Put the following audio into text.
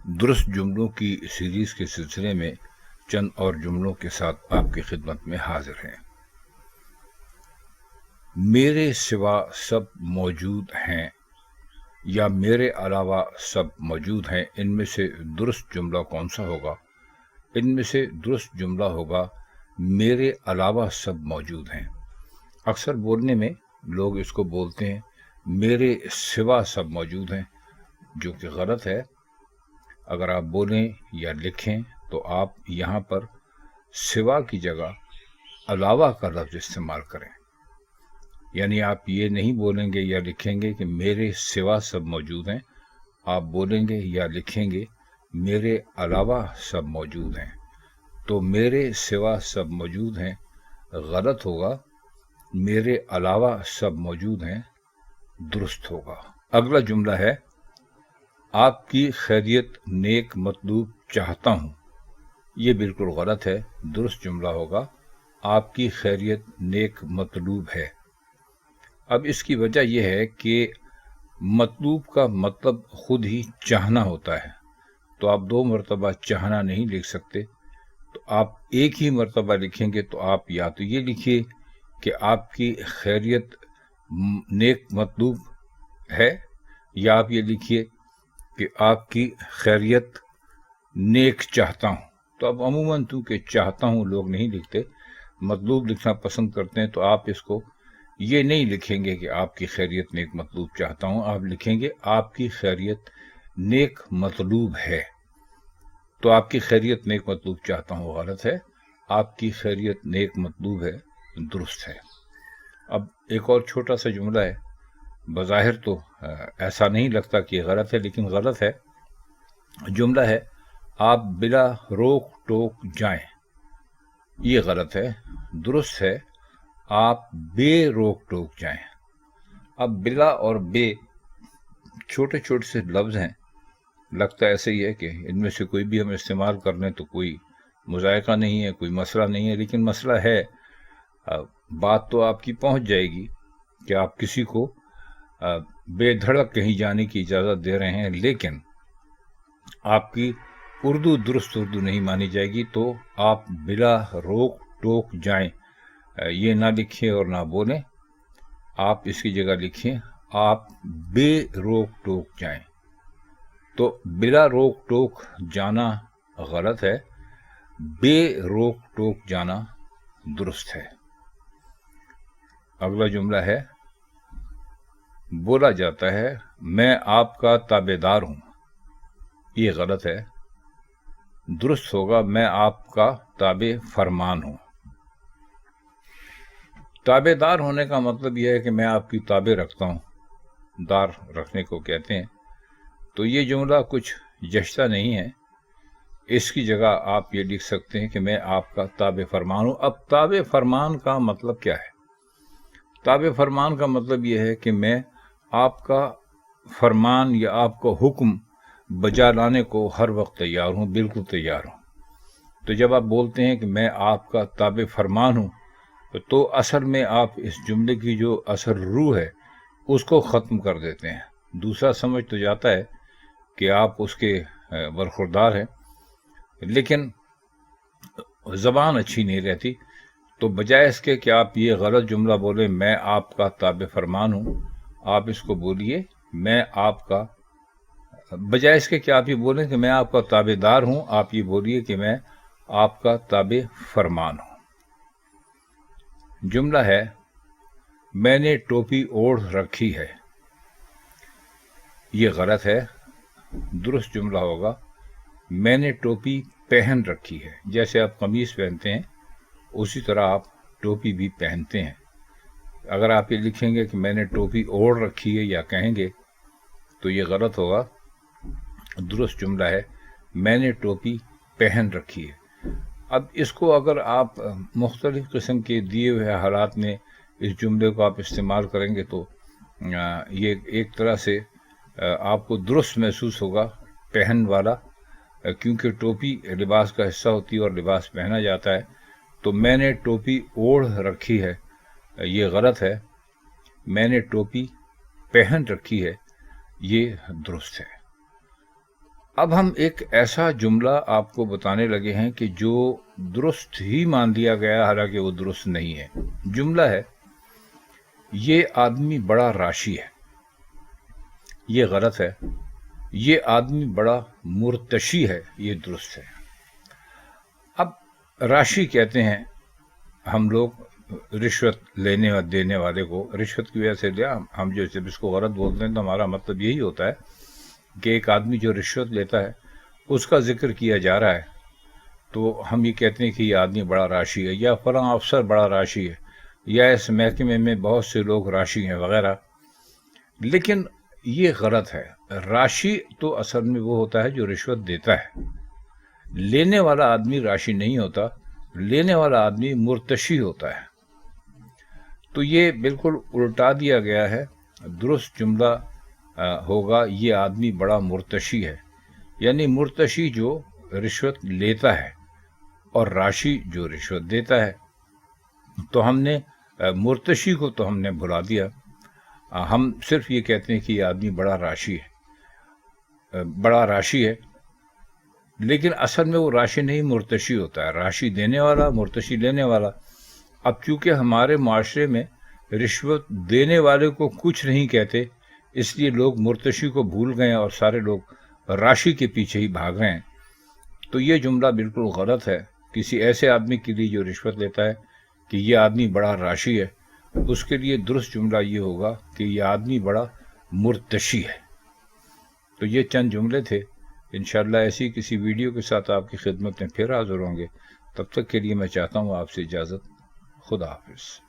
درست جملوں کی سیریز کے سلسلے میں چند اور جملوں کے ساتھ آپ کی خدمت میں حاضر ہیں۔ میرے سوا سب موجود ہیں یا میرے علاوہ سب موجود ہیں، ان میں سے درست جملہ کون سا ہوگا؟ ان میں سے درست جملہ ہوگا میرے علاوہ سب موجود ہیں۔ اکثر بولنے میں لوگ اس کو بولتے ہیں میرے سوا سب موجود ہیں، جو کہ غلط ہے۔ اگر آپ بولیں یا لکھیں تو آپ یہاں پر سوا کی جگہ علاوہ کا لفظ استعمال کریں، یعنی آپ یہ نہیں بولیں گے یا لکھیں گے کہ میرے سوا سب موجود ہیں، آپ بولیں گے یا لکھیں گے میرے علاوہ سب موجود ہیں۔ تو میرے سوا سب موجود ہیں غلط ہوگا، میرے علاوہ سب موجود ہیں درست ہوگا۔ اگلا جملہ ہے آپ کی خیریت نیک مطلوب چاہتا ہوں، یہ بالکل غلط ہے۔ درست جملہ ہوگا آپ کی خیریت نیک مطلوب ہے۔ اب اس کی وجہ یہ ہے کہ مطلوب کا مطلب خود ہی چاہنا ہوتا ہے، تو آپ دو مرتبہ چاہنا نہیں لکھ سکتے، تو آپ ایک ہی مرتبہ لکھیں گے تو آپ یا تو یہ لکھیے کہ آپ کی خیریت نیک مطلوب ہے، یا آپ یہ لکھیے کہ آپ کی خیریت نیک چاہتا ہوں۔ تو اب عموماً تو کہ چاہتا ہوں لوگ نہیں لکھتے، مطلوب لکھنا پسند کرتے ہیں، تو آپ اس کو یہ نہیں لکھیں گے کہ آپ کی خیریت نیک مطلوب چاہتا ہوں، آپ لکھیں گے آپ کی خیریت نیک مطلوب ہے۔ تو آپ کی خیریت نیک مطلوب چاہتا ہوں غلط ہے، آپ کی خیریت نیک مطلوب ہے درست ہے۔ اب ایک اور چھوٹا سا جملہ ہے، بظاہر تو ایسا نہیں لگتا کہ غلط ہے، لیکن غلط ہے۔ جملہ ہے آپ بلا روک ٹوک جائیں، یہ غلط ہے۔ درست ہے آپ بے روک ٹوک جائیں۔ اب بلا اور بے چھوٹے چھوٹے سے لفظ ہیں، لگتا ایسے ہی ہے کہ ان میں سے کوئی بھی ہم استعمال کر لیں تو کوئی مذائقہ نہیں ہے، کوئی مسئلہ نہیں ہے، لیکن مسئلہ ہے۔ بات تو آپ کی پہنچ جائے گی کہ آپ کسی کو بے دھڑک کہیں جانے کی اجازت دے رہے ہیں، لیکن آپ کی اردو درست اردو نہیں مانی جائے گی، تو آپ بلا روک ٹوک جائیں یہ نہ لکھیں اور نہ بولیں، آپ اس کی جگہ لکھیں آپ بے روک ٹوک جائیں۔ تو بلا روک ٹوک جانا غلط ہے، بے روک ٹوک جانا درست ہے۔ اگلا جملہ ہے بولا جاتا ہے میں آپ کا تابع دار ہوں، یہ غلط ہے۔ درست ہوگا میں آپ کا تابع فرمان ہوں۔ تابع دار ہونے کا مطلب یہ ہے کہ میں آپ کی تابع رکھتا ہوں، دار رکھنے کو کہتے ہیں۔ تو یہ جملہ کچھ جچتا نہیں ہے، اس کی جگہ آپ یہ لکھ سکتے ہیں کہ میں آپ کا تابع فرمان ہوں۔ اب تابع فرمان کا مطلب کیا ہے؟ تابع فرمان کا مطلب یہ ہے کہ میں آپ کا فرمان یا آپ کا حکم بجا لانے کو ہر وقت تیار ہوں، بالکل تیار ہوں۔ تو جب آپ بولتے ہیں کہ میں آپ کا تابع فرمان ہوں، تو اصل میں آپ اس جملے کی جو اصل روح ہے اس کو ختم کر دیتے ہیں۔ دوسرا سمجھ تو جاتا ہے کہ آپ اس کے برخوردار ہیں، لیکن زبان اچھی نہیں رہتی، تو بجائے اس کے کہ آپ یہ غلط جملہ بولیں میں آپ کا تابع فرمان ہوں، آپ اس کو بولیے میں آپ کا، بجائے اس کے کہ آپ یہ بولیں کہ میں آپ کا تابع دار ہوں، آپ یہ بولیے کہ میں آپ کا تابع فرمان ہوں۔ جملہ ہے میں نے ٹوپی اوڑھ رکھی ہے، یہ غلط ہے۔ درست جملہ ہوگا میں نے ٹوپی پہن رکھی ہے۔ جیسے آپ قمیص پہنتے ہیں اسی طرح آپ ٹوپی بھی پہنتے ہیں۔ اگر آپ یہ لکھیں گے کہ میں نے ٹوپی اوڑھ رکھی ہے یا کہیں گے تو یہ غلط ہوگا۔ درست جملہ ہے میں نے ٹوپی پہن رکھی ہے۔ اب اس کو اگر آپ مختلف قسم کے دیے ہوئے حالات میں اس جملے کو آپ استعمال کریں گے تو یہ ایک طرح سے آپ کو درست محسوس ہوگا، پہن والا، کیونکہ ٹوپی لباس کا حصہ ہوتی ہے اور لباس پہنا جاتا ہے۔ تو میں نے ٹوپی اوڑھ رکھی ہے یہ غلط ہے، میں نے ٹوپی پہن رکھی ہے یہ درست ہے۔ اب ہم ایک ایسا جملہ آپ کو بتانے لگے ہیں کہ جو درست ہی مان لیا گیا، حالانکہ وہ درست نہیں ہے۔ جملہ ہے، یہ آدمی بڑا راشی ہے۔ یہ غلط ہے۔ یہ آدمی بڑا مرتشی ہے، یہ درست ہے۔ اب راشی کہتے ہیں ہم لوگ رشوت لینے اور دینے والے کو، رشوت کی وجہ سے لیا، ہم جو جب اس کو غلط بولتے ہیں تو ہمارا مطلب یہی ہوتا ہے کہ ایک آدمی جو رشوت لیتا ہے اس کا ذکر کیا جا رہا ہے، تو ہم یہ کہتے ہیں کہ یہ آدمی بڑا راشی ہے، یا فلاں افسر بڑا راشی ہے، یا اس محکمے میں بہت سے لوگ راشی ہیں وغیرہ۔ لیکن یہ غلط ہے۔ راشی تو اصل میں وہ ہوتا ہے جو رشوت دیتا ہے۔ لینے والا آدمی راشی نہیں ہوتا، لینے والا آدمی مرتشی ہوتا ہے۔ تو یہ بالکل الٹا دیا گیا ہے۔ درست جملہ ہوگا، یہ آدمی بڑا مرتشی ہے، یعنی مرتشی جو رشوت لیتا ہے اور راشی جو رشوت دیتا ہے۔ تو ہم نے مرتشی کو تو ہم نے بھلا دیا، ہم صرف یہ کہتے ہیں کہ یہ آدمی بڑا راشی ہے، لیکن اصل میں وہ راشی نہیں، مرتشی ہوتا ہے، راشی دینے والا، مرتشی لینے والا۔ اب چونکہ ہمارے معاشرے میں رشوت دینے والے کو کچھ نہیں کہتے، اس لیے لوگ مرتشی کو بھول گئے اور سارے لوگ راشی کے پیچھے ہی بھاگ رہے ہیں۔ تو یہ جملہ بالکل غلط ہے کسی ایسے آدمی کے لیے جو رشوت لیتا ہے کہ یہ آدمی بڑا راشی ہے۔ اس کے لیے درست جملہ یہ ہوگا کہ یہ آدمی بڑا مرتشی ہے۔ تو یہ چند جملے تھے۔ انشاءاللہ ایسی کسی ویڈیو کے ساتھ آپ کی خدمت میں پھر حاضر ہوں گے۔ تب تک کے لیے میں چاہتا ہوں آپ سے اجازت۔ خدا حافظ۔